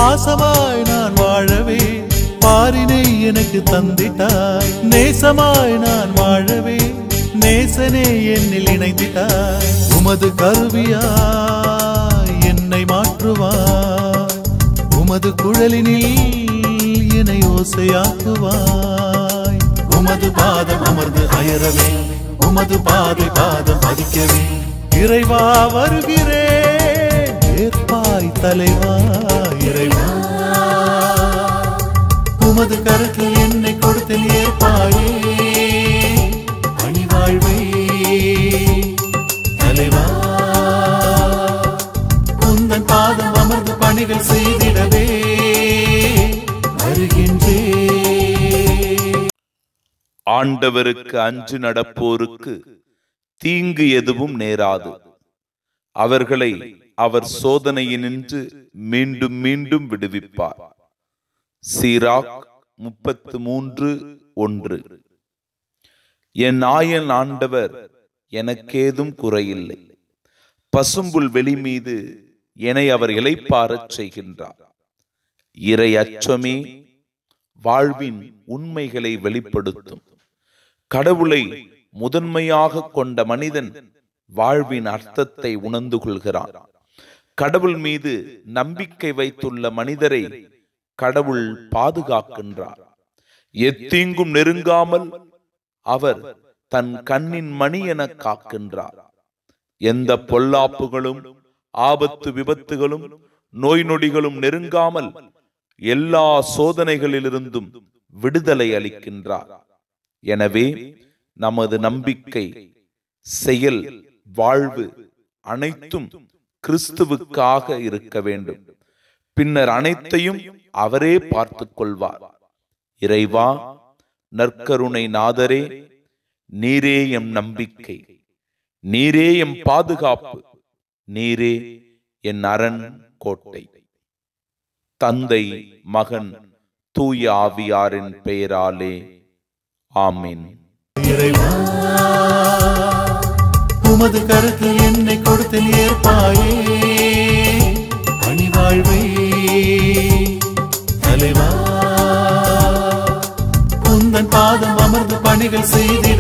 பாசமாய் நான் வாழவே பாரினை எனக்கு தந்திட்டாய். நேசமாய் நான் வாழவே நேசனே என்னில் இணைந்திட்டாய். உமது கருவியாய் என்னை மாற்றுவாய். உமது குழலினில் என்னை ஓசையாக்குவாய். உமது பாதம் அமர்ந்து அயரவே உமது பாதை பாதம் பதிக்கவே இறைவா வருகிறேன். ஏற்பாய் தலைவா இறைவா, உமது கருத்தில் என்னை கொடுத்து ஏற்பாயே அணிவாழ்வே தலைவா. உந்தன் பாதம் அமர்ந்து பணிகள் செய்திடவே வருகின்றே. ஆண்டவருக்கு அஞ்சு நடப்போருக்கு தீங்கு எதுவும் நேராது. அவர்களை அவர் சோதனையினின்று மீண்டும் மீண்டும் விடுவிப்பார். சீராக் 33:1. என் ஆயன் ஆண்டவர் எனக்கேதும் குறையில்லை. பசும்புல் வெளி மீது என்னை அவர் இளைப்பாறச் செய்கின்றார். இறை அச்சமே வாழ்வின் உண்மைகளை வெளிப்படுத்தும். கடவுளை முதன்மையாக கொண்ட மனிதன் வாழ்வின் அர்த்தத்தை உணர்ந்து கொள்கிறான். கடவுள் மீது நம்பிக்கை வைத்துள்ள மனிதரை கடவுள் பாதுகாக்கின்றார். எத்தீங்கும் நெருங்காமல் அவர் தன் கண்ணின் மணி என காக்கின்றார். எந்த பொல்லாப்புகளும் ஆபத்து விபத்துகளும் நோய் நொடிகளும் நெருங்காமல் எல்லா சோதனைகளிலிருந்தும் விடுதலை அளிக்கின்றார். எனவே நமது நம்பிக்கை, செயல், வாழ்வு அனைத்தும் கிறிஸ்துவுக்காக இருக்க வேண்டும். பின்னர் அனைத்தையும் அவரே பார்த்துக் கொள்வார். இறைவா, நற்கருணை நாதரே, நீரே எம் நம்பிக்கை, நீரே எம் பாதுகாப்பு, நீரே என் அரண் கோட்டை. தந்தை, மகன், தூய ஆவியாரின் பெயராலே ஆமென். இறைவா, உமது கருத்தில் என்னை கொடுத்து ஏற்பாயே அணிவாழ்வே தலைவா. உந்தன் பாதம் அமர்ந்து பணிகள் செய்தே